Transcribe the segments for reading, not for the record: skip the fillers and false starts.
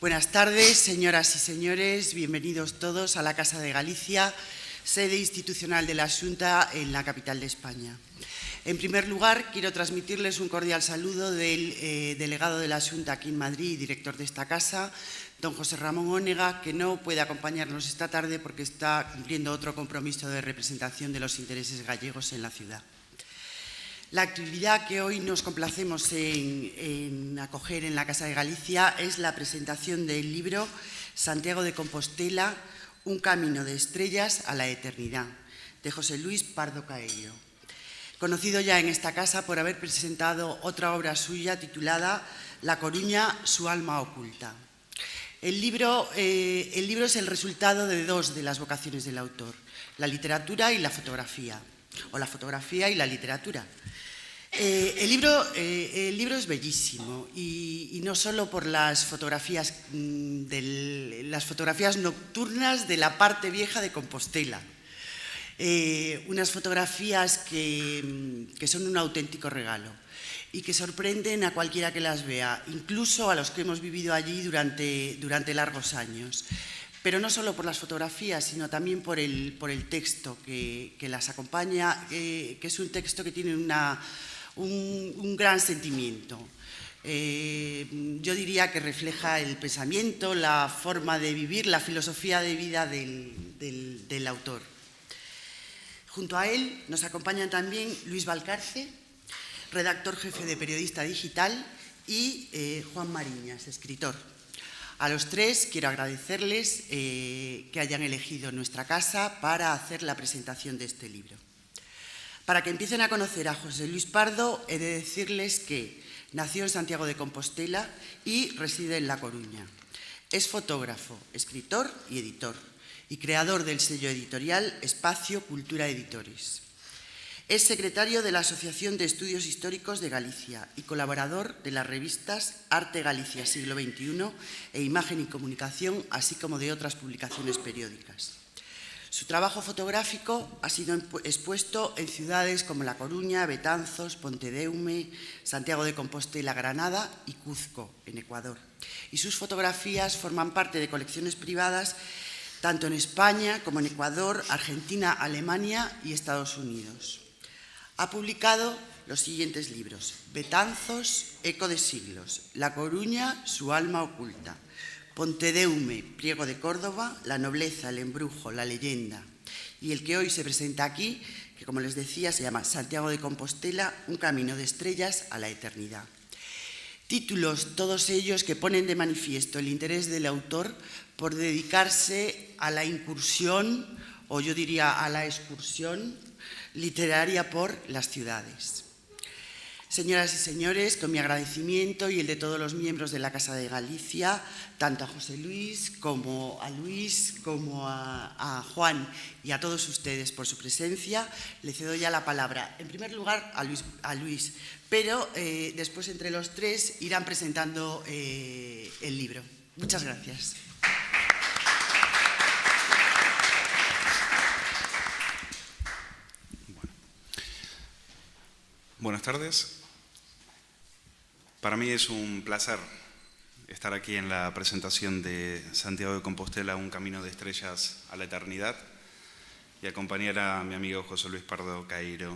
Buenas tardes, señoras y señores. Bienvenidos todos a la Casa de Galicia, sede institucional de la Xunta en la capital de España. En primer lugar, quiero transmitirles un cordial saludo del delegado de la Xunta aquí en Madrid y director de esta casa, don José Ramón Ónega, que no puede acompañarnos esta tarde porque está cumpliendo otro compromiso de representación de los intereses gallegos en la ciudad. La actividad que hoy nos complacemos en acoger en la Casa de Galicia es la presentación del libro Santiago de Compostela, un camino de estrellas a la eternidad, de José Luis Pardo Caello, conocido ya en esta casa por haber presentado otra obra suya titulada La Coruña, su alma oculta. El libro es el resultado de dos de las vocaciones del autor, la literatura y la fotografía, o la fotografía y la literatura. El libro es bellísimo y no solo por las fotografías nocturnas de la parte vieja de Compostela, unas fotografías que son un auténtico regalo y que sorprenden a cualquiera que las vea, incluso a los que hemos vivido allí durante largos años. Pero no solo por las fotografías, sino también por el texto que las acompaña, que es un texto que tiene un gran sentimiento. Yo diría que refleja el pensamiento, la forma de vivir, la filosofía de vida del autor. Junto a él nos acompañan también Luis Valcarce, redactor jefe de Periodista Digital, y Juan Mariñas, escritor. A los tres quiero agradecerles que hayan elegido nuestra casa para hacer la presentación de este libro. Para que empiecen a conocer a José Luis Pardo, he de decirles que nació en Santiago de Compostela y reside en La Coruña. Es fotógrafo, escritor y editor, y creador del sello editorial Espacio Cultura Editores. Es secretario de la Asociación de Estudios Históricos de Galicia y colaborador de las revistas Arte Galicia Siglo XXI e Imagen y Comunicación, así como de otras publicaciones periódicas. Su trabajo fotográfico ha sido expuesto en ciudades como La Coruña, Betanzos, Pontedeume, Santiago de Compostela, Granada y Cuzco, en Ecuador. Y sus fotografías forman parte de colecciones privadas tanto en España como en Ecuador, Argentina, Alemania y Estados Unidos. Ha publicado los siguientes libros: Betanzos, Eco de siglos; La Coruña, su alma oculta; Pontedeume, Pliego de Córdoba, La nobleza, el embrujo, la leyenda; y el que hoy se presenta aquí, que como les decía se llama Santiago de Compostela, un camino de estrellas a la eternidad. Títulos todos ellos que ponen de manifiesto el interés del autor por dedicarse a la incursión, o yo diría a la excursión literaria por las ciudades. Señoras y señores, con mi agradecimiento y el de todos los miembros de la Casa de Galicia, tanto a José Luis, como a Juan y a todos ustedes por su presencia, le cedo ya la palabra, en primer lugar a Luis, pero después entre los tres irán presentando el libro. Muchas gracias. Buenas tardes. Para mí es un placer estar aquí en la presentación de Santiago de Compostela, un camino de estrellas a la eternidad, y acompañar a mi amigo José Luis Pardo Caello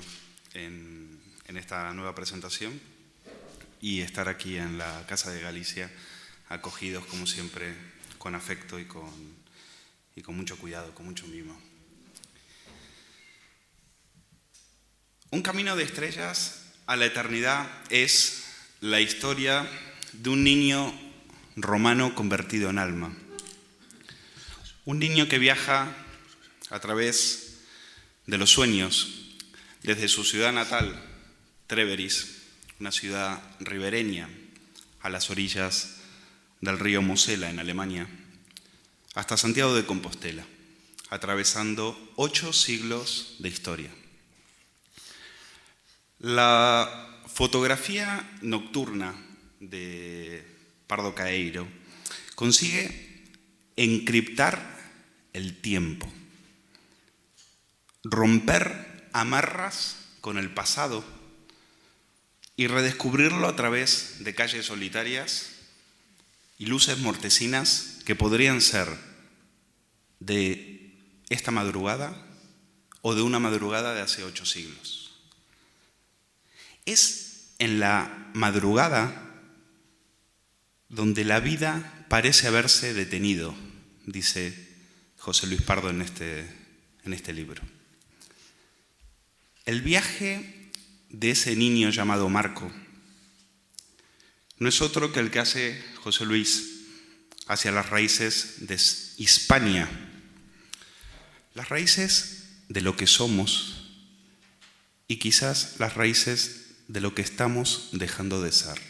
en esta nueva presentación y estar aquí en la Casa de Galicia, acogidos como siempre con afecto y con mucho cuidado, con mucho mimo. Un camino de estrellas a la eternidad es la historia de un niño romano convertido en alma. Un niño que viaja a través de los sueños desde su ciudad natal, Treveris, una ciudad ribereña a las orillas del río Mosela en Alemania, hasta Santiago de Compostela, atravesando 8 siglos de historia. La fotografía nocturna de Pardo Caeiro consigue encriptar el tiempo, romper amarras con el pasado y redescubrirlo a través de calles solitarias y luces mortecinas que podrían ser de esta madrugada o de una madrugada de hace 8 siglos. Es en la madrugada donde la vida parece haberse detenido, dice José Luis Pardo en este libro. El viaje de ese niño llamado Marco no es otro que el que hace José Luis hacia las raíces de Hispania, las raíces de lo que somos y quizás las raíces de lo que estamos dejando de ser.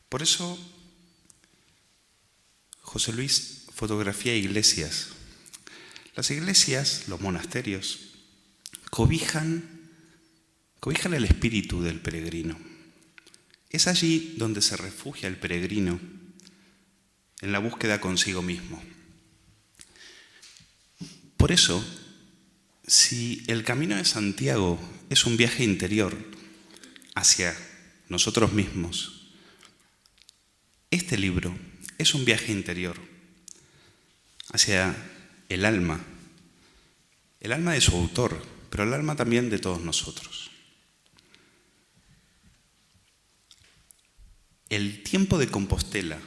Por eso, José Luis fotografía iglesias. Las iglesias, los monasterios, cobijan el espíritu del peregrino. Es allí donde se refugia el peregrino en la búsqueda consigo mismo. Por eso, si el camino de Santiago es un viaje interior hacia nosotros mismos, este libro es un viaje interior hacia el alma de su autor, pero el alma también de todos nosotros. El tiempo de Compostela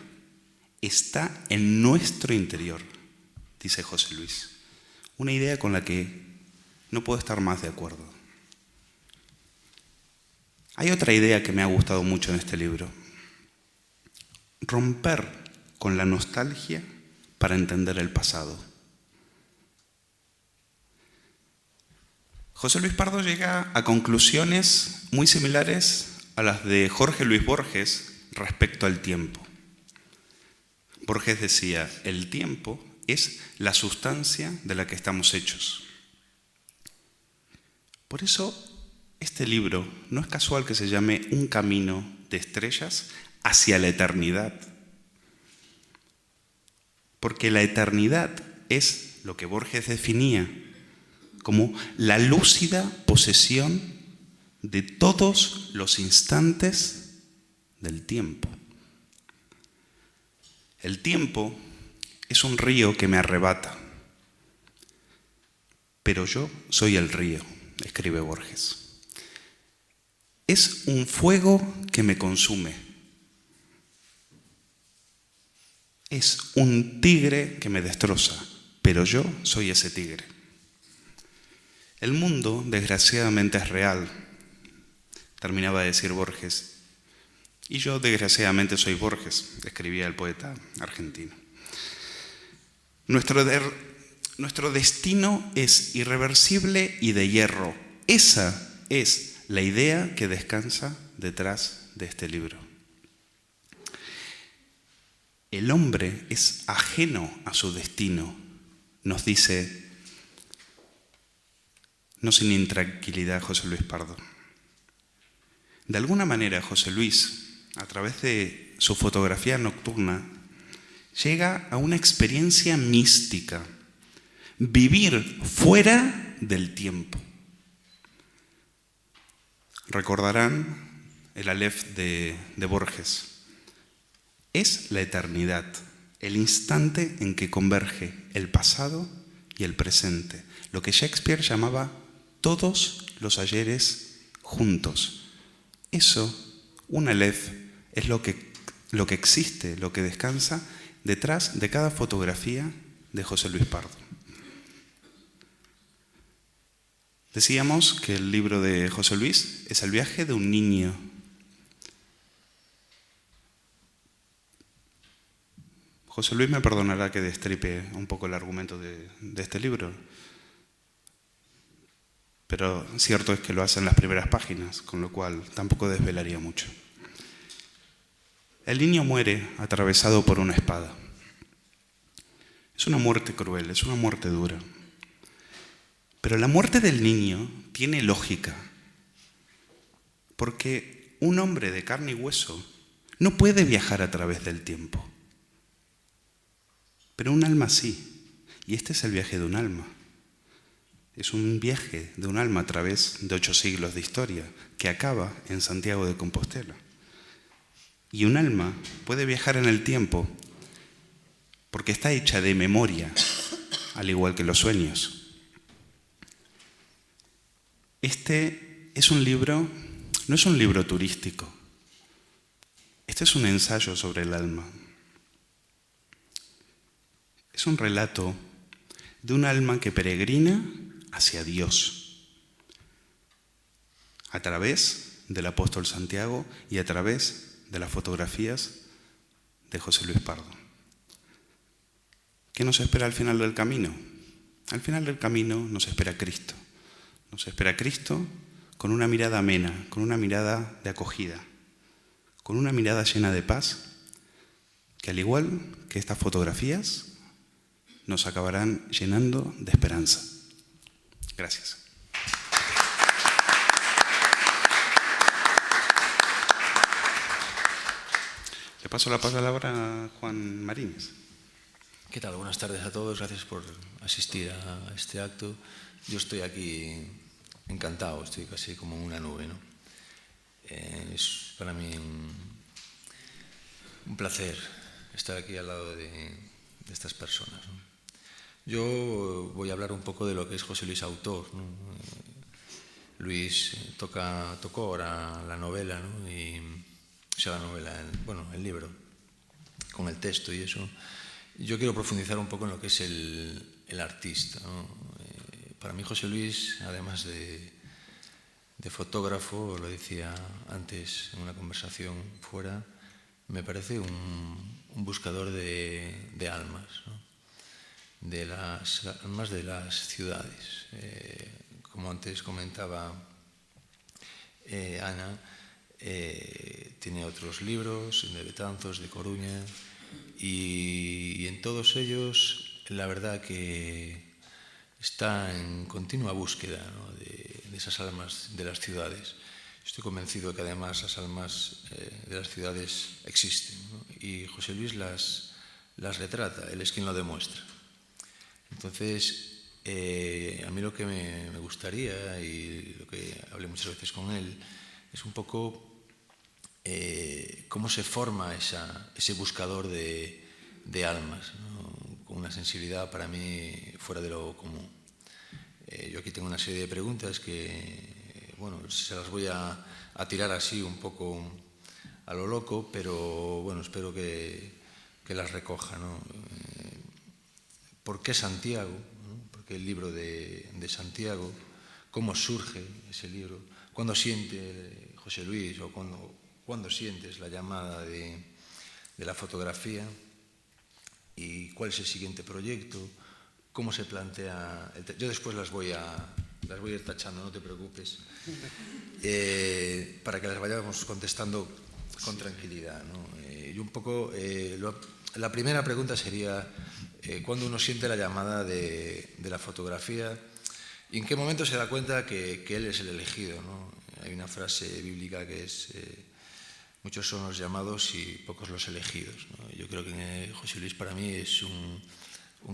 está en nuestro interior, dice José Luis. Una idea con la que no puedo estar más de acuerdo. Hay otra idea que me ha gustado mucho en este libro. Romper con la nostalgia para entender el pasado. José Luis Pardo llega a conclusiones muy similares a las de Jorge Luis Borges respecto al tiempo. Borges decía, el tiempo es la sustancia de la que estamos hechos. Por eso, este libro no es casual que se llame Un camino de estrellas hacia la eternidad. Porque la eternidad es lo que Borges definía como la lúcida posesión de todos los instantes del tiempo. El tiempo es un río que me arrebata, pero yo soy el río, escribe Borges. Es un fuego que me consume. Es un tigre que me destroza, pero yo soy ese tigre. El mundo, desgraciadamente, es real, terminaba de decir Borges. Y yo, desgraciadamente, soy Borges, escribía el poeta argentino. Nuestro destino es irreversible y de hierro. Esa es la idea que descansa detrás de este libro. El hombre es ajeno a su destino, nos dice, no sin intranquilidad, José Luis Pardo. De alguna manera, José Luis, a través de su fotografía nocturna, llega a una experiencia mística, vivir fuera del tiempo. Recordarán el Aleph de Borges. Es la eternidad, el instante en que converge el pasado y el presente, lo que Shakespeare llamaba todos los ayeres juntos. Eso, un Aleph, es lo que existe, lo que descansa detrás de cada fotografía de José Luis Pardo. Decíamos que el libro de José Luis es el viaje de un niño. José Luis me perdonará que destripe un poco el argumento de este libro, pero cierto es que lo hace en las primeras páginas, con lo cual tampoco desvelaría mucho. El niño muere atravesado por una espada. Es una muerte cruel, es una muerte dura. Pero la muerte del niño tiene lógica, Porque un hombre de carne y hueso no puede viajar a través del tiempo. Pero un alma sí. Y este es el viaje de un alma. Es un viaje de un alma a través de 8 siglos de historia que acaba en Santiago de Compostela. Y un alma puede viajar en el tiempo porque está hecha de memoria, al igual que los sueños. Este es un libro, no es un libro turístico. Este es un ensayo sobre el alma. Es un relato de un alma que peregrina hacia Dios a través del apóstol Santiago y a través de las fotografías de José Luis Pardo. ¿Qué nos espera al final del camino? Al final del camino nos espera Cristo. Nos espera Cristo con una mirada amena, con una mirada de acogida, con una mirada llena de paz, que al igual que estas fotografías, nos acabarán llenando de esperanza. Gracias. Le paso la palabra a Juan Marínez. ¿Qué tal? Buenas tardes a todos. Gracias por asistir a este acto. Yo estoy aquí encantado, estoy casi como en una nube, ¿no? Es para mí un placer estar aquí al lado de estas personas, ¿no? Yo voy a hablar un poco de lo que es José Luis autor, ¿no? Luis tocó ahora la novela, ¿no? O sea, la novela, el libro, con el texto y eso. Yo quiero profundizar un poco en lo que es el artista, ¿no? Para mí José Luis, además de fotógrafo, lo decía antes en una conversación fuera, me parece un buscador de almas, ¿no? De las almas de las ciudades. Como antes comentaba Ana, tiene otros libros de Betanzos, de Coruña, y en todos ellos la verdad que está en continua búsqueda, ¿no? de esas almas de las ciudades. Estoy convencido que además las almas de las ciudades existen, ¿no? Y José Luis las retrata, él es quien lo demuestra. Entonces, a mí lo que me gustaría, y lo que hablé muchas veces con él, es un poco cómo se forma ese buscador de almas, ¿no? Con una sensibilidad para mí fuera de lo común. Yo aquí tengo una serie de preguntas que, se las voy a tirar así un poco a lo loco, pero espero que las recoja, ¿no? ¿Por qué Santiago? ¿No? ¿Por qué el libro de Santiago? ¿Cómo surge ese libro? ¿Cuándo siente José Luis o cuándo sientes la llamada de la fotografía? ¿Y cuál es el siguiente proyecto? ¿Cómo se plantea? Yo después las voy a ir tachando, no te preocupes, para que las vayamos contestando con tranquilidad, ¿no? Y un poco, la primera pregunta sería, ¿cuándo uno siente la llamada de la fotografía? ¿Y en qué momento se da cuenta que él es el elegido, ¿no? Hay una frase bíblica que es, muchos son los llamados y pocos los elegidos, ¿no? Yo creo que José Luis para mí es un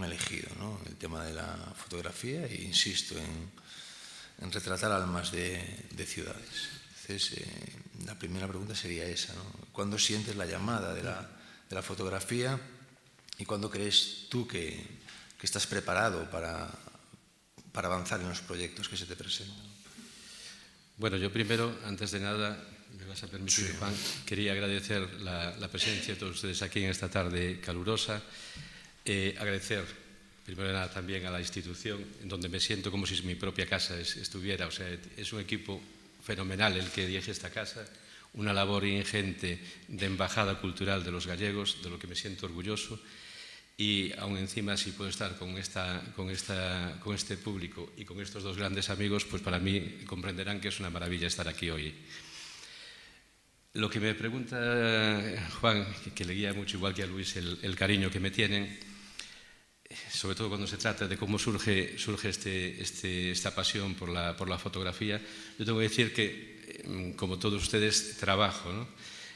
elegido, ¿no? El tema de la fotografía, e insisto en retratar almas de ciudades. Entonces, la primera pregunta sería esa, ¿no? ¿Cuándo sientes la llamada de la fotografía y cuándo crees tú que estás preparado para avanzar en los proyectos que se te presentan? Bueno, yo primero, antes de nada, me vas a permitir, sí, Juan, quería agradecer la presencia de todos ustedes aquí en esta tarde calurosa. Agradecer, primero de nada, también a la institución, en donde me siento como si mi propia casa estuviera. O sea, es un equipo fenomenal el que dirige esta casa, una labor ingente de embajada cultural de los gallegos, de lo que me siento orgulloso. Y aún encima, si puedo estar con este público y con estos dos grandes amigos, pues para mí comprenderán que es una maravilla estar aquí hoy. Lo que me pregunta Juan, que le guía mucho, igual que a Luis, el cariño que me tienen, sobre todo cuando se trata de cómo surge esta pasión por la fotografía, yo tengo que decir que como todos ustedes, trabajo, ¿no?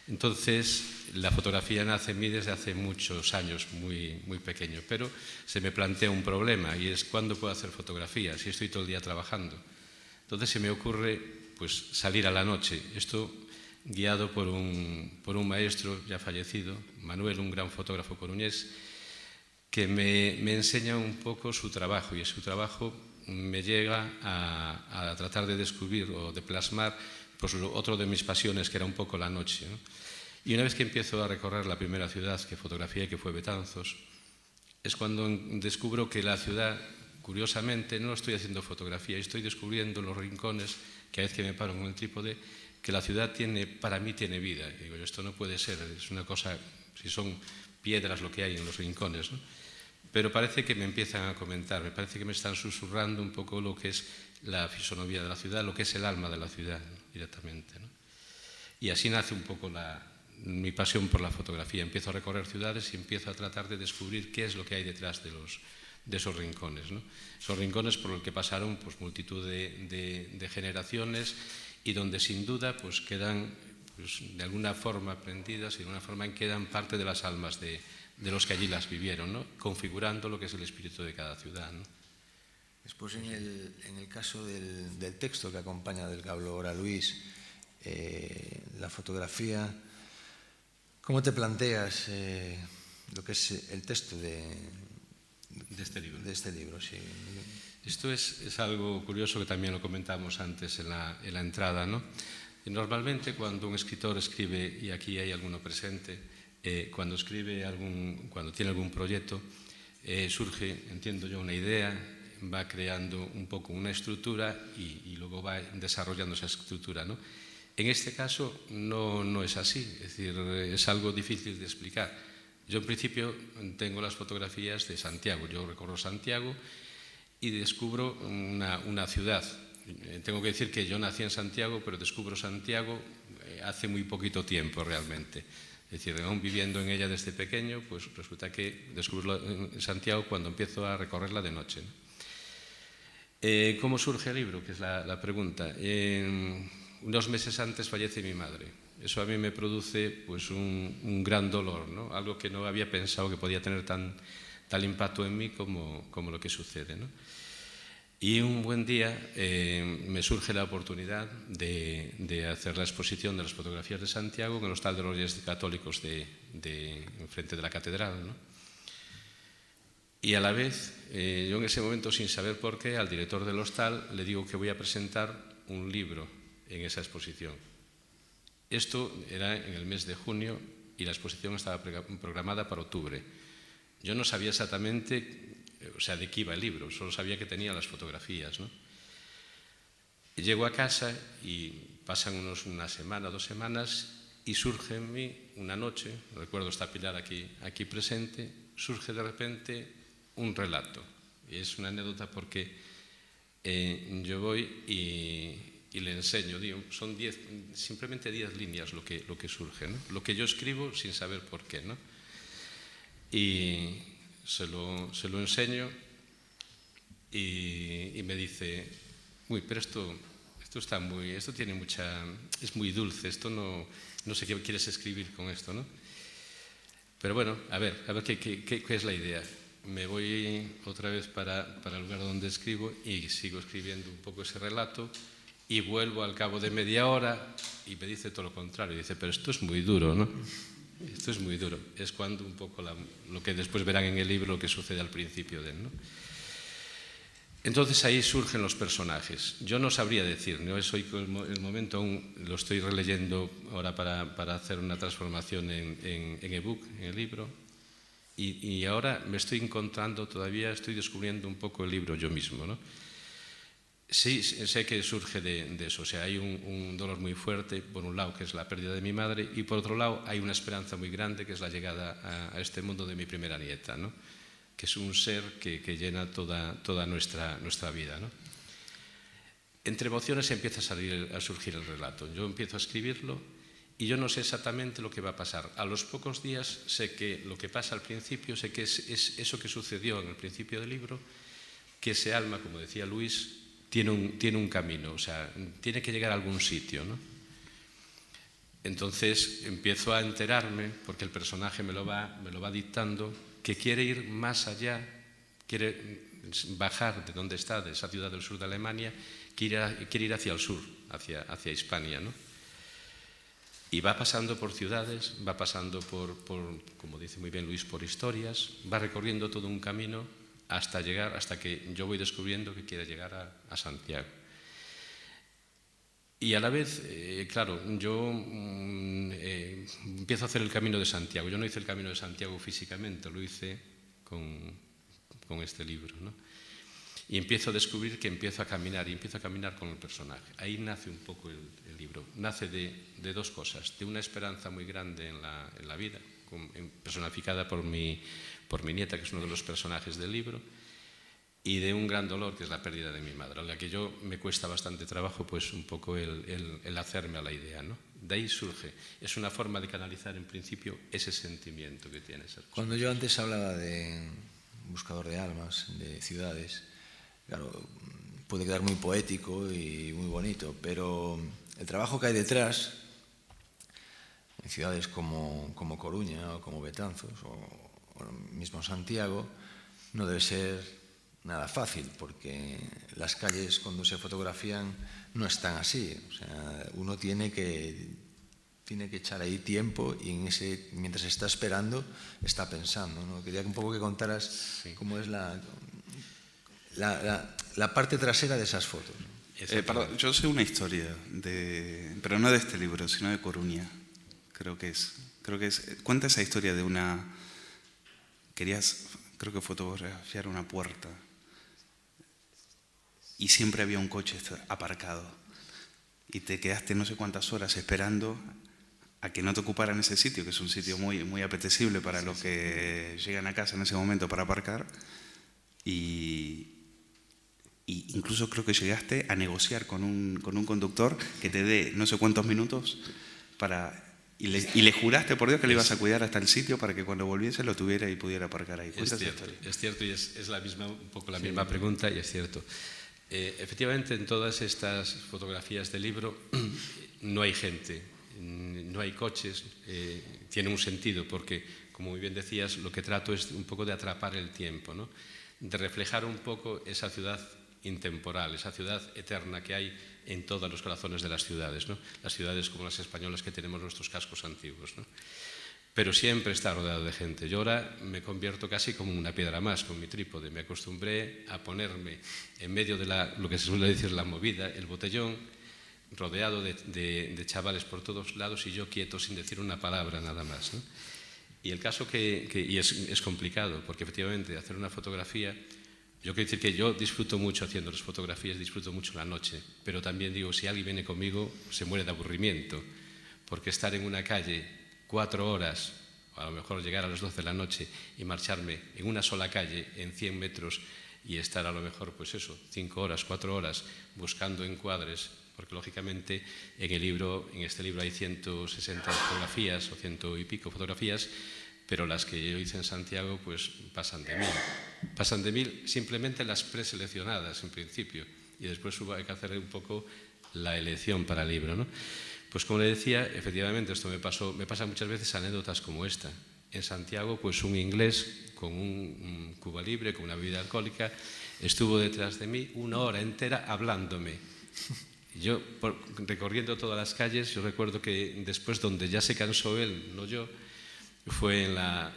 Entonces, la fotografía nace en mí desde hace muchos años, muy, muy pequeño, pero se me plantea un problema y es ¿cuándo puedo hacer fotografía si estoy todo el día trabajando? Entonces se me ocurre pues, salir a la noche. Esto guiado por un maestro ya fallecido, Manuel, un gran fotógrafo coruñés, que me enseña un poco su trabajo y su trabajo me llega a tratar de descubrir o de plasmar pues, otro de mis pasiones, que era un poco la noche, ¿no? Y una vez que empiezo a recorrer la primera ciudad que fotografié, que fue Betanzos, es cuando descubro que la ciudad, curiosamente, no estoy haciendo fotografía, estoy descubriendo los rincones, que a veces que me paro con el trípode, que la ciudad para mí tiene vida. Y digo, esto no puede ser, es una cosa, si son piedras lo que hay en los rincones, ¿no? Pero parece que me empiezan a comentar, me parece que me están susurrando un poco lo que es la fisonomía de la ciudad, lo que es el alma de la ciudad, ¿no? Directamente, ¿no? Y así nace un poco mi pasión por la fotografía. Empiezo a recorrer ciudades y empiezo a tratar de descubrir qué es lo que hay detrás de esos rincones, ¿no? Esos rincones por los que pasaron pues, multitud de generaciones y donde sin duda pues, quedan pues, de alguna forma aprendidas y de alguna forma quedan parte de las almas de los que allí las vivieron, ¿no? Configurando lo que es el espíritu de cada ciudad, ¿no? Después, en el caso del texto que acompaña del que habló ahora Luis, la fotografía, ¿cómo te planteas lo que es el texto de este libro? Sí. Esto es algo curioso que también lo comentamos antes en la entrada, ¿no? Y normalmente cuando un escritor escribe, y aquí hay alguno presente, cuando tiene algún proyecto, surge, entiendo yo, una idea, va creando un poco una estructura y luego va desarrollando esa estructura, ¿no? En este caso no es así, es decir, es algo difícil de explicar. Yo en principio tengo las fotografías de Santiago, yo recorro Santiago y descubro una ciudad. Tengo que decir que yo nací en Santiago, pero descubro Santiago hace muy poquito tiempo realmente. Es decir, aún viviendo en ella desde pequeño, pues resulta que descubro Santiago cuando empiezo a recorrerla de noche, ¿no? ¿Cómo surge el libro? Que es la pregunta. Unos meses antes fallece mi madre. Eso a mí me produce pues, un gran dolor, ¿no? Algo que no había pensado que podía tener tal impacto en mí como lo que sucede, ¿no? Y un buen día me surge la oportunidad de hacer la exposición de las fotografías de Santiago en el Hostal de los Reyes Católicos enfrente de la catedral, ¿no? Y a la vez, yo en ese momento, sin saber por qué, al director del hostal le digo que voy a presentar un libro en esa exposición. Esto era en el mes de junio y la exposición estaba programada para octubre. Yo no sabía exactamente, de qué iba el libro, solo sabía que tenía las fotografías, ¿no? Llego a casa y pasan una semana, 2 semanas y surge en mí una noche, recuerdo esta Pilar aquí presente, surge de repente un relato. Y es una anécdota porque yo voy y le enseño, digo, son simplemente 10 líneas lo que surge, ¿no? Lo que yo escribo sin saber por qué, ¿no? Y se lo enseño y me dice, uy, pero esto es muy dulce, esto no sé qué quieres escribir con esto, ¿no? Pero bueno, a ver qué es la idea. Me voy otra vez para el lugar donde escribo y sigo escribiendo un poco ese relato y vuelvo al cabo de media hora y me dice todo lo contrario. Dice, pero esto es muy duro, ¿no? Esto es muy duro. Es cuando un poco lo que después verán en el libro, lo que sucede al principio de él, ¿no? Entonces ahí surgen los personajes. Yo no sabría decir, ¿no? El momento aún lo estoy releyendo ahora para hacer una transformación en ebook, en el libro. Y ahora me estoy encontrando, todavía estoy descubriendo un poco el libro yo mismo, ¿no? Sí, sé que surge de eso, o sea, hay un dolor muy fuerte, por un lado, que es la pérdida de mi madre, y por otro lado hay una esperanza muy grande, que es la llegada a este mundo de mi primera nieta, ¿no? Que es un ser que llena toda nuestra vida, ¿no? Entre emociones empieza a surgir el relato. Yo empiezo a escribirlo y yo no sé exactamente lo que va a pasar. A los pocos días sé que lo que pasa al principio, sé que es eso que sucedió en el principio del libro, que ese alma, como decía Luis, tiene un camino, o sea, tiene que llegar a algún sitio, ¿no? Entonces empiezo a enterarme, porque el personaje me lo va dictando, que quiere ir más allá, quiere bajar de donde está, de esa ciudad del sur de Alemania, quiere ir hacia el sur, hacia Hispania, ¿no? Y va pasando por ciudades, va pasando por, como dice muy bien Luis, por historias, va recorriendo todo un camino hasta que yo voy descubriendo que quiere llegar a Santiago. Y a la vez, claro, yo empiezo a hacer el Camino de Santiago. Yo no hice el Camino de Santiago físicamente, lo hice con este libro, ¿no? Y empiezo a descubrir que empiezo a caminar, y empiezo a caminar con el personaje. Ahí nace un poco el libro. Nace de dos cosas, de una esperanza muy grande en la vida, personificada por mi nieta, que es uno de los personajes del libro, y de un gran dolor, que es la pérdida de mi madre, a la que me cuesta bastante trabajo, pues un poco el hacerme a la idea, ¿no? De ahí surge. Es una forma de canalizar, en principio, ese sentimiento que tiene ese personaje. Cuando yo antes hablaba de buscador de almas, de ciudades, claro, puede quedar muy poético y muy bonito, pero el trabajo que hay detrás, en ciudades como Coruña o como Betanzos o mismo Santiago, no debe ser nada fácil, porque las calles cuando se fotografían no están así. O sea, uno tiene que echar ahí tiempo y mientras está esperando, está pensando, ¿no? Quería un poco que contaras cómo es la parte trasera de esas fotos. Perdón, yo sé una historia, pero no de este libro, sino de Coruña. Creo que es. Cuenta esa historia de creo que fotografiar una puerta y siempre había un coche aparcado y te quedaste no sé cuántas horas esperando a que no te ocuparan ese sitio, que es un sitio muy, muy apetecible para los que llegan a casa en ese momento para aparcar, y incluso creo que llegaste a negociar con un conductor que te dé no sé cuántos minutos y le juraste por Dios que le ibas a cuidar hasta el sitio para que cuando volviese lo tuviera y pudiera aparcar ahí. Es cierto, y es un poco la misma pregunta, y es cierto. Efectivamente, en todas estas fotografías del libro no hay gente, no hay coches, tiene un sentido porque, como muy bien decías, lo que trato es un poco de atrapar el tiempo, ¿no? De reflejar un poco esa ciudad intemporal, esa ciudad eterna que hay en todos los corazones de las ciudades, ¿no? Las ciudades como las españolas, que tenemos nuestros cascos antiguos, ¿no? Pero siempre está rodeado de gente. Yo ahora me convierto casi como una piedra más con mi trípode. Me acostumbré a ponerme en medio de lo que se suele decir la movida, el botellón, rodeado de chavales por todos lados y yo quieto sin decir una palabra nada más, ¿no? Y el caso y es complicado, porque efectivamente hacer una fotografía, yo quiero decir que yo disfruto mucho haciendo las fotografías, disfruto mucho la noche, pero también digo, si alguien viene conmigo se muere de aburrimiento, porque estar en una calle 4 horas, o a lo mejor llegar a las 12 de la noche y marcharme en una sola calle en 100 metros y estar a lo mejor, pues eso, 5 horas, 4 horas buscando encuadres, porque lógicamente en este libro hay 160 fotografías o 100 y pico fotografías, pero las que yo hice en Santiago pues pasan de 1000. Pasan de 1000 simplemente las preseleccionadas en principio, y después hay que hacer un poco la elección para el libro, ¿no? Pues como le decía, efectivamente esto me pasa muchas veces anécdotas como esta. En Santiago, pues un inglés con un Cuba Libre, con una bebida alcohólica, estuvo detrás de mí 1 hora entera hablándome. Yo, recorriendo todas las calles, yo recuerdo que después donde ya se cansó él, no yo, fue en la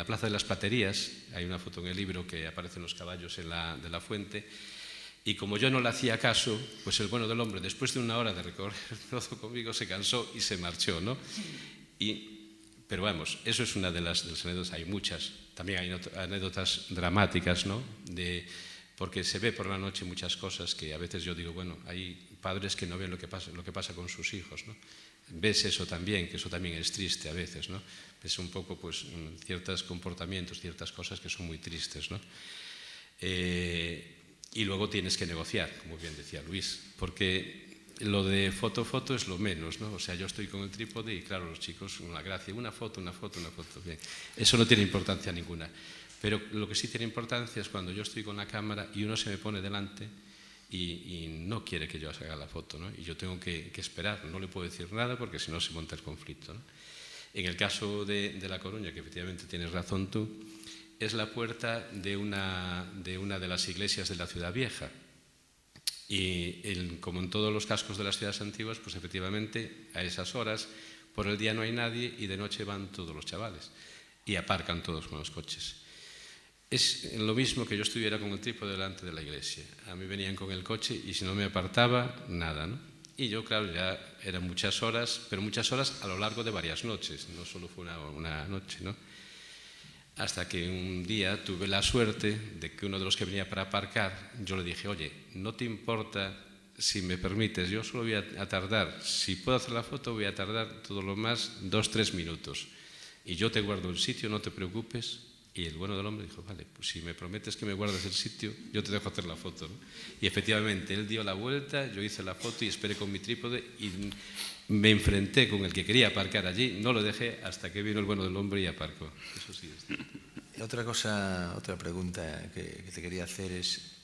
Plaza de las Platerías. Hay una foto en el libro que aparecen los caballos de la fuente. Y como yo no le hacía caso, pues el bueno del hombre, después de 1 hora de recorrer todo conmigo, se cansó y se marchó, ¿no? Pero vamos, eso es una de las anécdotas, hay muchas. También hay anécdotas dramáticas, ¿no? Porque se ve por la noche muchas cosas que a veces yo digo, bueno, hay padres que no ven lo que pasa con sus hijos, ¿no? Ves eso también, que eso también es triste a veces, ¿no? Ves un poco, pues, ciertos comportamientos, ciertas cosas que son muy tristes, ¿no? Y luego tienes que negociar, como bien decía Luis, porque lo de foto es lo menos, ¿no? O sea, yo estoy con el trípode y claro, los chicos, una gracia, una foto, bien. Eso no tiene importancia ninguna. Pero lo que sí tiene importancia es cuando yo estoy con la cámara y uno se me pone delante y no quiere que yo haga la foto, ¿no? Y yo tengo que esperar, no le puedo decir nada porque si no se monta el conflicto, ¿no? En el caso de La Coruña, que efectivamente tienes razón tú, es la puerta de una de las iglesias de la ciudad vieja. Y como en todos los cascos de las ciudades antiguas, pues efectivamente a esas horas, por el día no hay nadie y de noche van todos los chavales y aparcan todos con los coches. Es lo mismo que yo estuviera con el trípode delante de la iglesia. A mí venían con el coche y si no me apartaba, nada, ¿no? Y yo, claro, ya eran muchas horas, pero muchas horas a lo largo de varias noches, no solo fue una noche, ¿no? Hasta que un día tuve la suerte de que uno de los que venía para aparcar, yo le dije, oye, no te importa, si me permites, yo solo voy a tardar, si puedo hacer la foto, voy a tardar todo lo más 2-3 minutos. Y yo te guardo el sitio, no te preocupes. Y el bueno del hombre dijo, vale, pues si me prometes que me guardas el sitio, yo te dejo hacer la foto, ¿no? Y efectivamente, él dio la vuelta, yo hice la foto y esperé con mi trípode y me enfrenté con el que quería aparcar allí, no lo dejé hasta que vino el bueno del hombre y aparcó. Eso sí es cierto. Otra pregunta que te quería hacer es,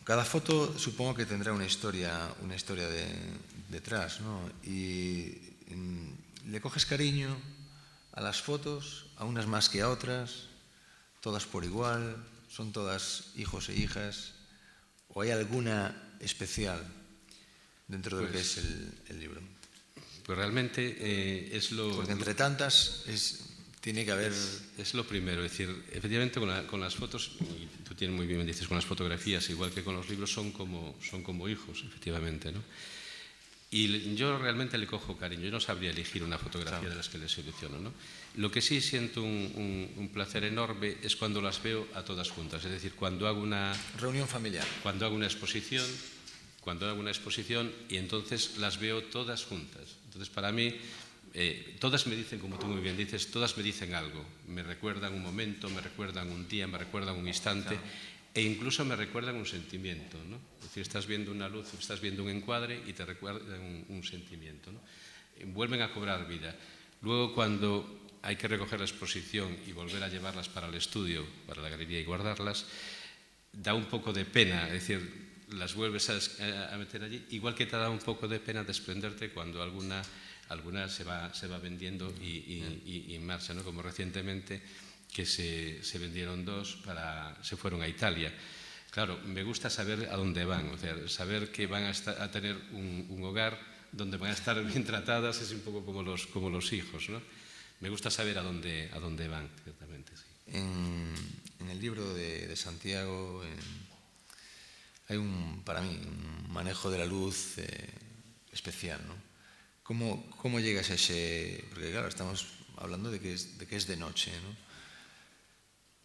cada foto supongo que tendrá una historia detrás, ¿no? Y le coges cariño a las fotos, a unas más que a otras, todas por igual, son todas hijos e hijas, o hay alguna especial dentro de lo que es el libro. Pues realmente es lo... Porque entre tantas tiene que haber... Es lo primero, es decir, efectivamente con las fotos, y tú tienes muy bien, dices, con las fotografías, igual que con los libros, son como hijos, efectivamente, ¿no? Y yo realmente le cojo cariño, yo no sabría elegir una fotografía de las que le selecciono, ¿no? Lo que sí siento un placer enorme es cuando las veo a todas juntas, es decir, cuando hago una... Reunión familiar. Cuando hago una exposición y entonces las veo todas juntas. Entonces, para mí, todas me dicen, como tú muy bien dices, todas me dicen algo. Me recuerdan un momento, me recuerdan un día, me recuerdan un instante e incluso me recuerdan un sentimiento, ¿no? Es decir, estás viendo una luz, estás viendo un encuadre y te recuerdan un sentimiento, ¿no? Vuelven a cobrar vida. Luego, cuando hay que recoger la exposición y volver a llevarlas para el estudio, para la galería y guardarlas, da un poco de pena, es decir, las vuelves a meter allí, igual que te da un poco de pena desprenderte cuando alguna se va vendiendo y en marcha, ¿no? Como recientemente que se vendieron 2 se fueron a Italia. Claro, me gusta saber a dónde van, o sea, saber que van a tener un hogar donde van a estar bien tratadas es un poco como los hijos, ¿no? Me gusta saber a dónde van, ciertamente, sí. En el libro de Santiago hay para mí un manejo de la luz especial, ¿no? ¿Cómo llegas a ese...? Porque claro, estamos hablando de que es de noche, ¿no?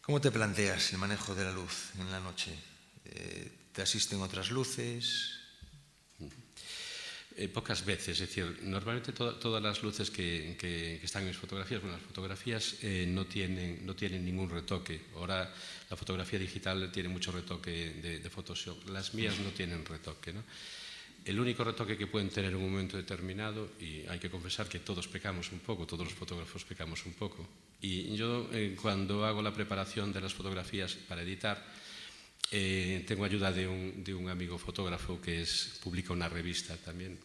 ¿Cómo te planteas el manejo de la luz en la noche? ¿Te asisten otras luces? Pocas veces, es decir, normalmente todas las luces que están en mis fotografías, bueno, las fotografías no tienen ningún retoque. Ahora la fotografía digital tiene mucho retoque de Photoshop, las mías no tienen retoque, ¿no? El único retoque que pueden tener en un momento determinado, y hay que confesar que todos pecamos un poco, todos los fotógrafos pecamos un poco, y yo cuando hago la preparación de las fotografías para editar, tengo ayuda de un amigo fotógrafo que publica una revista también,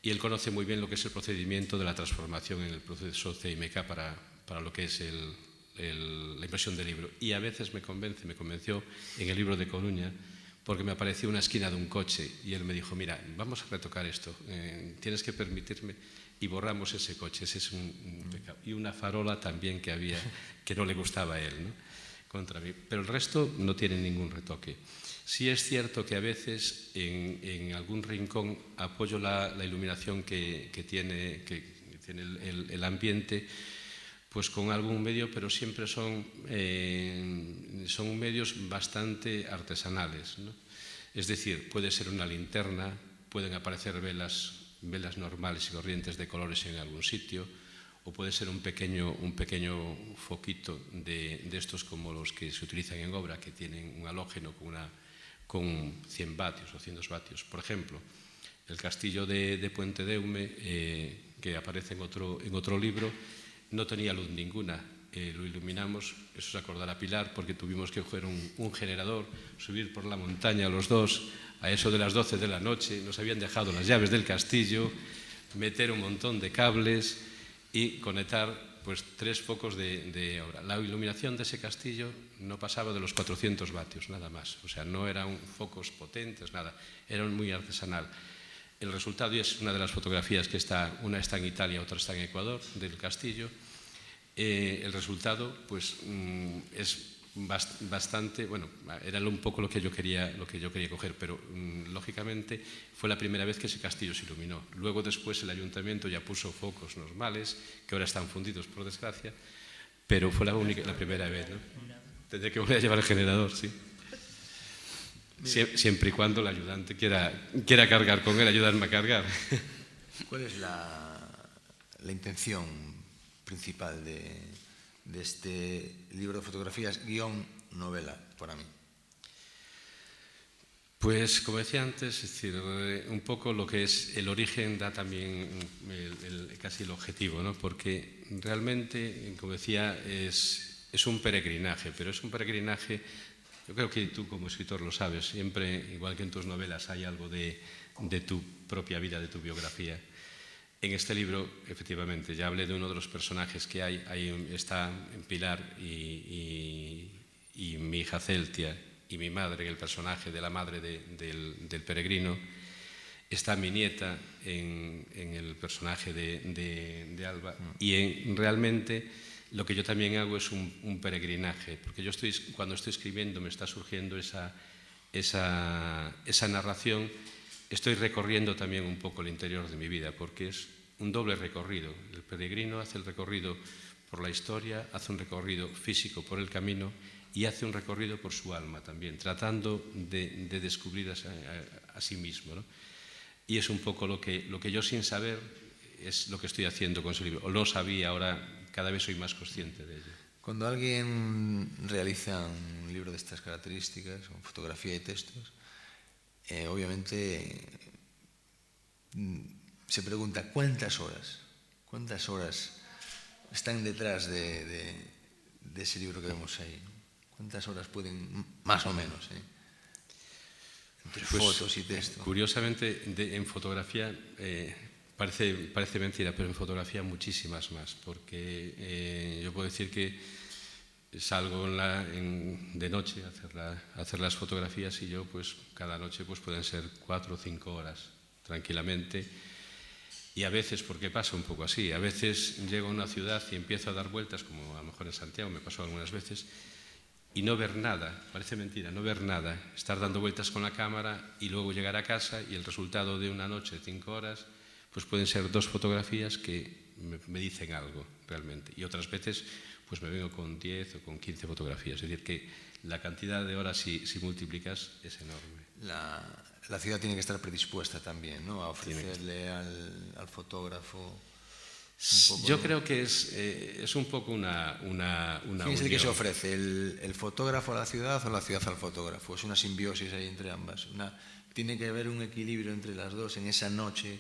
y él conoce muy bien lo que es el procedimiento de la transformación en el proceso CMYK para lo que es la impresión del libro, y a veces me convenció en el libro de Coruña, porque me apareció una esquina de un coche y él me dijo, mira, vamos a retocar esto, tienes que permitirme, y borramos ese coche, ese es un pecado. Y una farola también que había, que no le gustaba a él, ¿no? Contra mí. Pero el resto no tiene ningún retoque. Sí es cierto que a veces en algún rincón apoyo la iluminación que tiene el ambiente, pues con algún medio, pero siempre son medios bastante artesanales, ¿no? Es decir, puede ser una linterna, pueden aparecer velas normales y corrientes de colores en algún sitio, o puede ser un pequeño foquito de estos como los que se utilizan en obra, que tienen un halógeno con 100 vatios o 102 vatios. Por ejemplo, el castillo de Puentedeume, que aparece en otro libro, no tenía luz ninguna. lo iluminamos, eso se acordará Pilar, porque tuvimos que coger un generador, subir por la montaña los dos, a eso de las 12 de la noche, nos habían dejado las llaves del castillo, meter un montón de cables y conectar pues 3 focos de obra. La iluminación de ese castillo no pasaba de los 400 vatios, nada más. O sea, no eran focos potentes, nada, era muy artesanal. El resultado, y es una de las fotografías que está, una está en Italia, otra está en Ecuador, del castillo. El resultado pues es bastante, bueno, era un poco lo que yo quería coger, pero lógicamente fue la primera vez que ese castillo se iluminó. Luego después el ayuntamiento ya puso focos normales, que ahora están fundidos por desgracia, pero fue la primera vez, ¿no? Tendré que volver a llevar el generador, sí. Siempre y cuando el ayudante quiera cargar con él, ayudarme a cargar. ¿Cuál es la intención principal de este libro de fotografías, guión, novela, para mí? Pues, como decía antes, es decir, un poco lo que es el origen da también casi el objetivo, ¿no? Porque realmente, como decía, es un peregrinaje, pero es un peregrinaje, yo creo que tú como escritor lo sabes, siempre, igual que en tus novelas, hay algo de tu propia vida, de tu biografía. En este libro, efectivamente, ya hablé de uno de los personajes que hay. Ahí está Pilar y mi hija Celtia y mi madre, el personaje de la madre del peregrino. Está mi nieta en el personaje de Alba. Y realmente lo que yo también hago es un peregrinaje, porque yo cuando estoy escribiendo me está surgiendo esa narración. Estoy recorriendo también un poco el interior de mi vida, porque es un doble recorrido. El peregrino hace el recorrido por la historia, hace un recorrido físico por el camino y hace un recorrido por su alma también, tratando de descubrir a sí mismo, ¿no? Y es un poco lo que yo sin saber es lo que estoy haciendo con ese libro. O lo sabía, ahora cada vez soy más consciente de ello. Cuando alguien realiza un libro de estas características, con fotografía y textos, obviamente se pregunta cuántas horas están detrás de ese libro que vemos ahí. ¿Cuántas horas pueden, más o menos, entre fotos y texto? Curiosamente, en fotografía, parece mentira, pero en fotografía muchísimas más, porque yo puedo decir que salgo de noche a hacer las fotografías y yo pues cada noche pues pueden ser 4 o 5 horas tranquilamente, y a veces, porque pasa un poco así, a veces llego a una ciudad y empiezo a dar vueltas, como a lo mejor en Santiago me pasó algunas veces, y no ver nada, parece mentira, no ver nada, estar dando vueltas con la cámara y luego llegar a casa y el resultado de una noche de 5 horas pues pueden ser 2 fotografías que me dicen algo realmente, y otras veces pues me vengo con 10 o con 15 fotografías. Es decir, que la cantidad de horas, si multiplicas, es enorme. La ciudad tiene que estar predispuesta también, ¿no?, a ofrecerle al fotógrafo un poco. Yo creo que es un poco una ¿Quién es el que se ofrece? ¿El fotógrafo a la ciudad o la ciudad al fotógrafo? Es una simbiosis ahí entre ambas. Tiene que haber un equilibrio entre las dos en esa noche.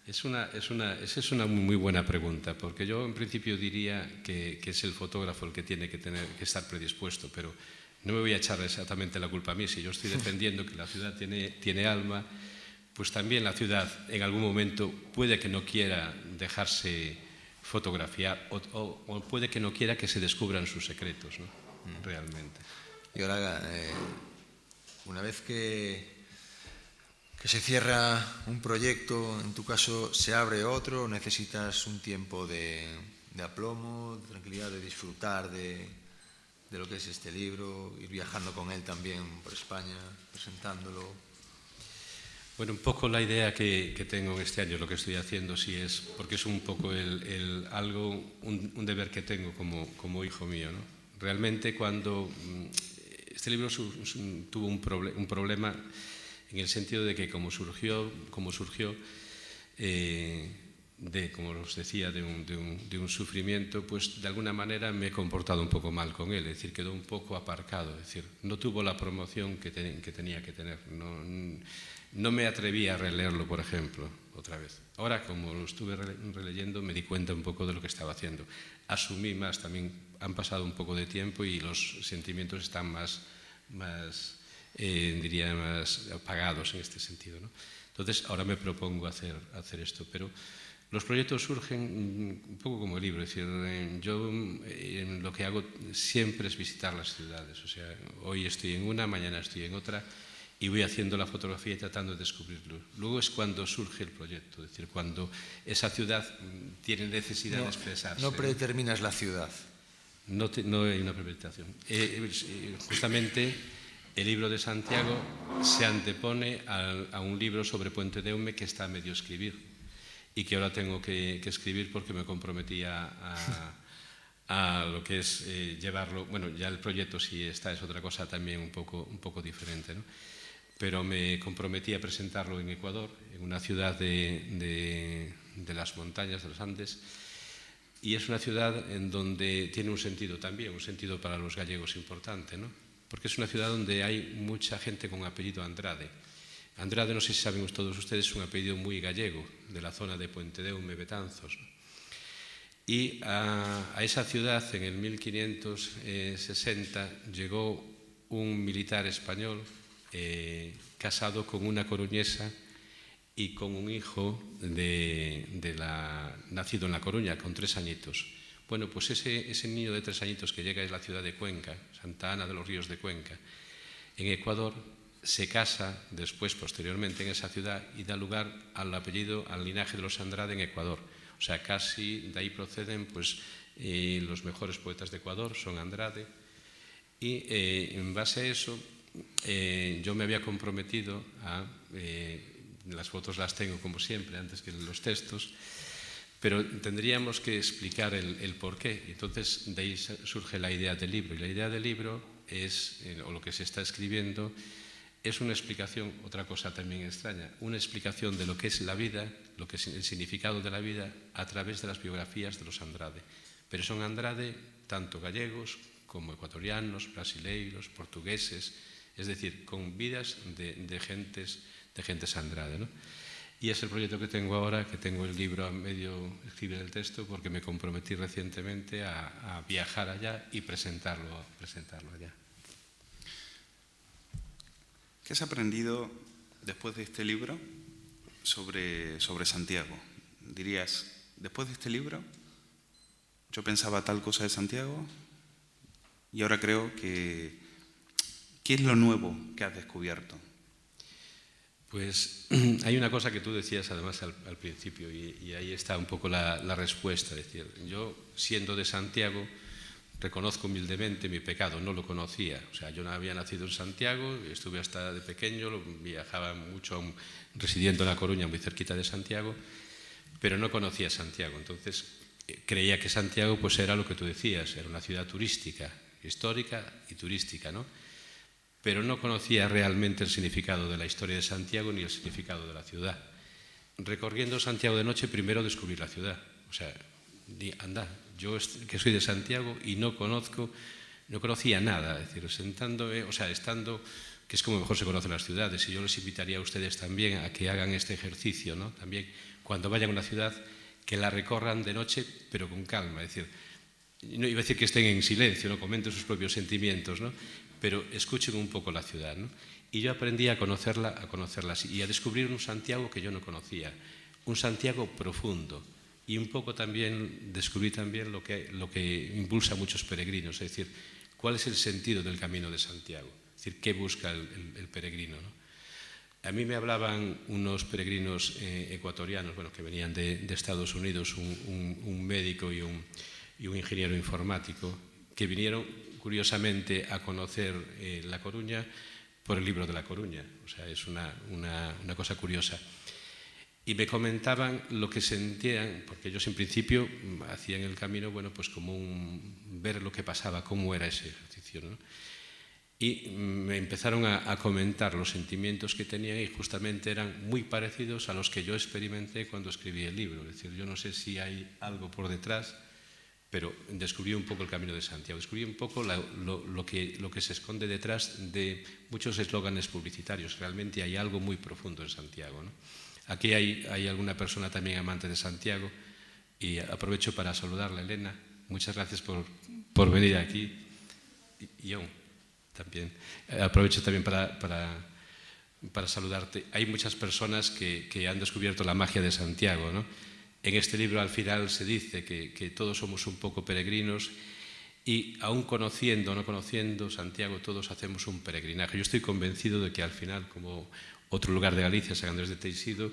Esa es una muy buena pregunta, porque yo en principio diría que es el fotógrafo el que tiene que estar predispuesto, pero no me voy a echar exactamente la culpa a mí. Si yo estoy defendiendo que la ciudad tiene alma, pues también la ciudad en algún momento puede que no quiera dejarse fotografiar o puede que no quiera que se descubran sus secretos, ¿no? Realmente. Y ahora, una vez que se cierra un proyecto, en tu caso se abre otro, necesitas un tiempo de aplomo, de tranquilidad, de disfrutar de lo que es este libro, ir viajando con él también por España, presentándolo. Bueno, un poco la idea que tengo este año, lo que estoy haciendo, sí es, porque es un poco un deber que tengo como hijo mío, ¿no? Realmente cuando este libro tuvo un problema en el sentido de que como surgió como os decía, de un sufrimiento, pues de alguna manera me he comportado un poco mal con él, es decir, quedó un poco aparcado, es decir, no tuvo la promoción que tenía que tener. No me atreví a releerlo, por ejemplo, otra vez. Ahora, como lo estuve releyendo, me di cuenta un poco de lo que estaba haciendo. Asumí más, también han pasado un poco de tiempo y los sentimientos están más apagados en este sentido, ¿no? Entonces, ahora me propongo hacer esto, pero los proyectos surgen un poco como el libro, es decir, yo lo que hago siempre es visitar las ciudades, o sea, hoy estoy en una, mañana estoy en otra, y voy haciendo la fotografía y tratando de descubrirlo. Luego es cuando surge el proyecto, es decir, cuando esa ciudad tiene necesidad de expresarse. No predeterminas la ciudad. No hay una premeditación. Justamente el libro de Santiago se antepone a un libro sobre Puente de Deume que está a medio escribir y que ahora tengo que escribir porque me comprometí a lo que es llevarlo. Bueno, ya el proyecto sí está, es otra cosa también un poco diferente, ¿no? Pero me comprometí a presentarlo en Ecuador, en una ciudad de las montañas de los Andes, y es una ciudad en donde tiene un sentido también, un sentido para los gallegos importante, ¿no? Porque es una ciudad donde hay mucha gente con apellido Andrade. Andrade, no sé si saben todos ustedes, es un apellido muy gallego, de la zona de Puente Deume, Betanzos, ¿no? Y a esa ciudad, en el 1560, llegó un militar español casado con una coruñesa y con un hijo nacido en La Coruña, con 3 añitos. Bueno, pues ese niño de 3 añitos que llega es la ciudad de Cuenca, Santa Ana de los Ríos de Cuenca, en Ecuador, se casa después, posteriormente, en esa ciudad y da lugar al apellido, al linaje de los Andrade en Ecuador. O sea, casi de ahí proceden pues, los mejores poetas de Ecuador, son Andrade. Y en base a eso, yo me había comprometido las fotos las tengo como siempre, antes que los textos, pero tendríamos que explicar el porqué. Entonces, de ahí surge la idea del libro. Y la idea del libro es, o lo que se está escribiendo, es una explicación, otra cosa también extraña, una explicación de lo que es la vida, lo que es el significado de la vida a través de las biografías de los Andrade. Pero son Andrade tanto gallegos como ecuatorianos, brasileiros, portugueses, es decir, con vidas de gentes Andrade, ¿no? Y es el proyecto que tengo ahora, que tengo el libro a medio escribir el texto, porque me comprometí recientemente a viajar allá y presentarlo allá. ¿Qué has aprendido después de este libro sobre Santiago? Dirías, después de este libro, yo pensaba tal cosa de Santiago y ahora creo que... ¿Qué es lo nuevo que has descubierto? Pues hay una cosa que tú decías además al principio y ahí está un poco la respuesta. Es decir, yo siendo de Santiago reconozco humildemente mi pecado, no lo conocía. O sea, yo no había nacido en Santiago, estuve hasta de pequeño, viajaba mucho residiendo en La Coruña, muy cerquita de Santiago, pero no conocía Santiago. Entonces creía que Santiago pues era lo que tú decías, era una ciudad turística, histórica y turística, ¿no? Pero no conocía realmente el significado de la historia de Santiago ni el significado de la ciudad. Recorriendo Santiago de noche, primero descubrí la ciudad. O sea, anda, yo que soy de Santiago y no conocía nada. Es decir, estando, que es como mejor se conocen las ciudades, y yo les invitaría a ustedes también a que hagan este ejercicio, ¿no? También, cuando vayan a una ciudad, que la recorran de noche, pero con calma. Es decir, no iba a decir que estén en silencio, no comenten sus propios sentimientos, ¿no? Pero escuchen un poco la ciudad, ¿no? Y yo aprendí a conocerla así, y a descubrir un Santiago que yo no conocía, un Santiago profundo, y un poco también descubrí también lo que impulsa a muchos peregrinos, es decir, cuál es el sentido del camino de Santiago, es decir, qué busca el peregrino, ¿no? A mí me hablaban unos peregrinos ecuatorianos, bueno, que venían de Estados Unidos, un médico y un ingeniero informático, que vinieron curiosamente a conocer La Coruña por el libro de La Coruña. O sea, es una cosa curiosa. Y me comentaban lo que sentían, porque ellos en principio hacían el camino, bueno, pues como ver lo que pasaba, cómo era ese ejercicio, ¿no? Y me empezaron a comentar los sentimientos que tenían y justamente eran muy parecidos a los que yo experimenté cuando escribí el libro. Es decir, yo no sé si hay algo por detrás, pero descubrí un poco el camino de Santiago, descubrí un poco lo que se esconde detrás de muchos eslóganes publicitarios. Realmente hay algo muy profundo en Santiago, ¿no? Aquí hay alguna persona también amante de Santiago y aprovecho para saludarla, Elena. Muchas gracias por venir aquí. Y yo también. Aprovecho también para saludarte. Hay muchas personas que han descubierto la magia de Santiago, ¿no? En este libro al final se dice que todos somos un poco peregrinos y aún conociendo o no conociendo Santiago, todos hacemos un peregrinaje. Yo estoy convencido de que al final, como otro lugar de Galicia, San Andrés de Teixido,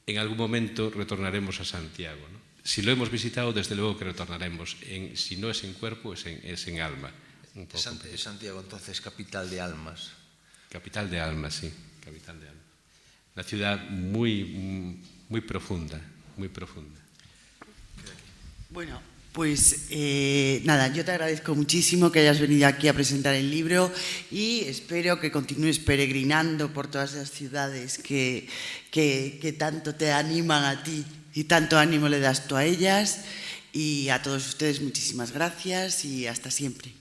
en algún momento retornaremos a Santiago, ¿no? Si lo hemos visitado, desde luego que retornaremos. Si no es en cuerpo, es en alma. Un poco. Santiago, entonces, capital de almas. Capital de almas, sí. Capital de almas. Una ciudad muy, muy profunda. Muy profunda. Bueno, pues nada, yo te agradezco muchísimo que hayas venido aquí a presentar el libro y espero que continúes peregrinando por todas las ciudades que tanto te animan a ti y tanto ánimo le das tú a ellas. Y a todos ustedes muchísimas gracias y hasta siempre.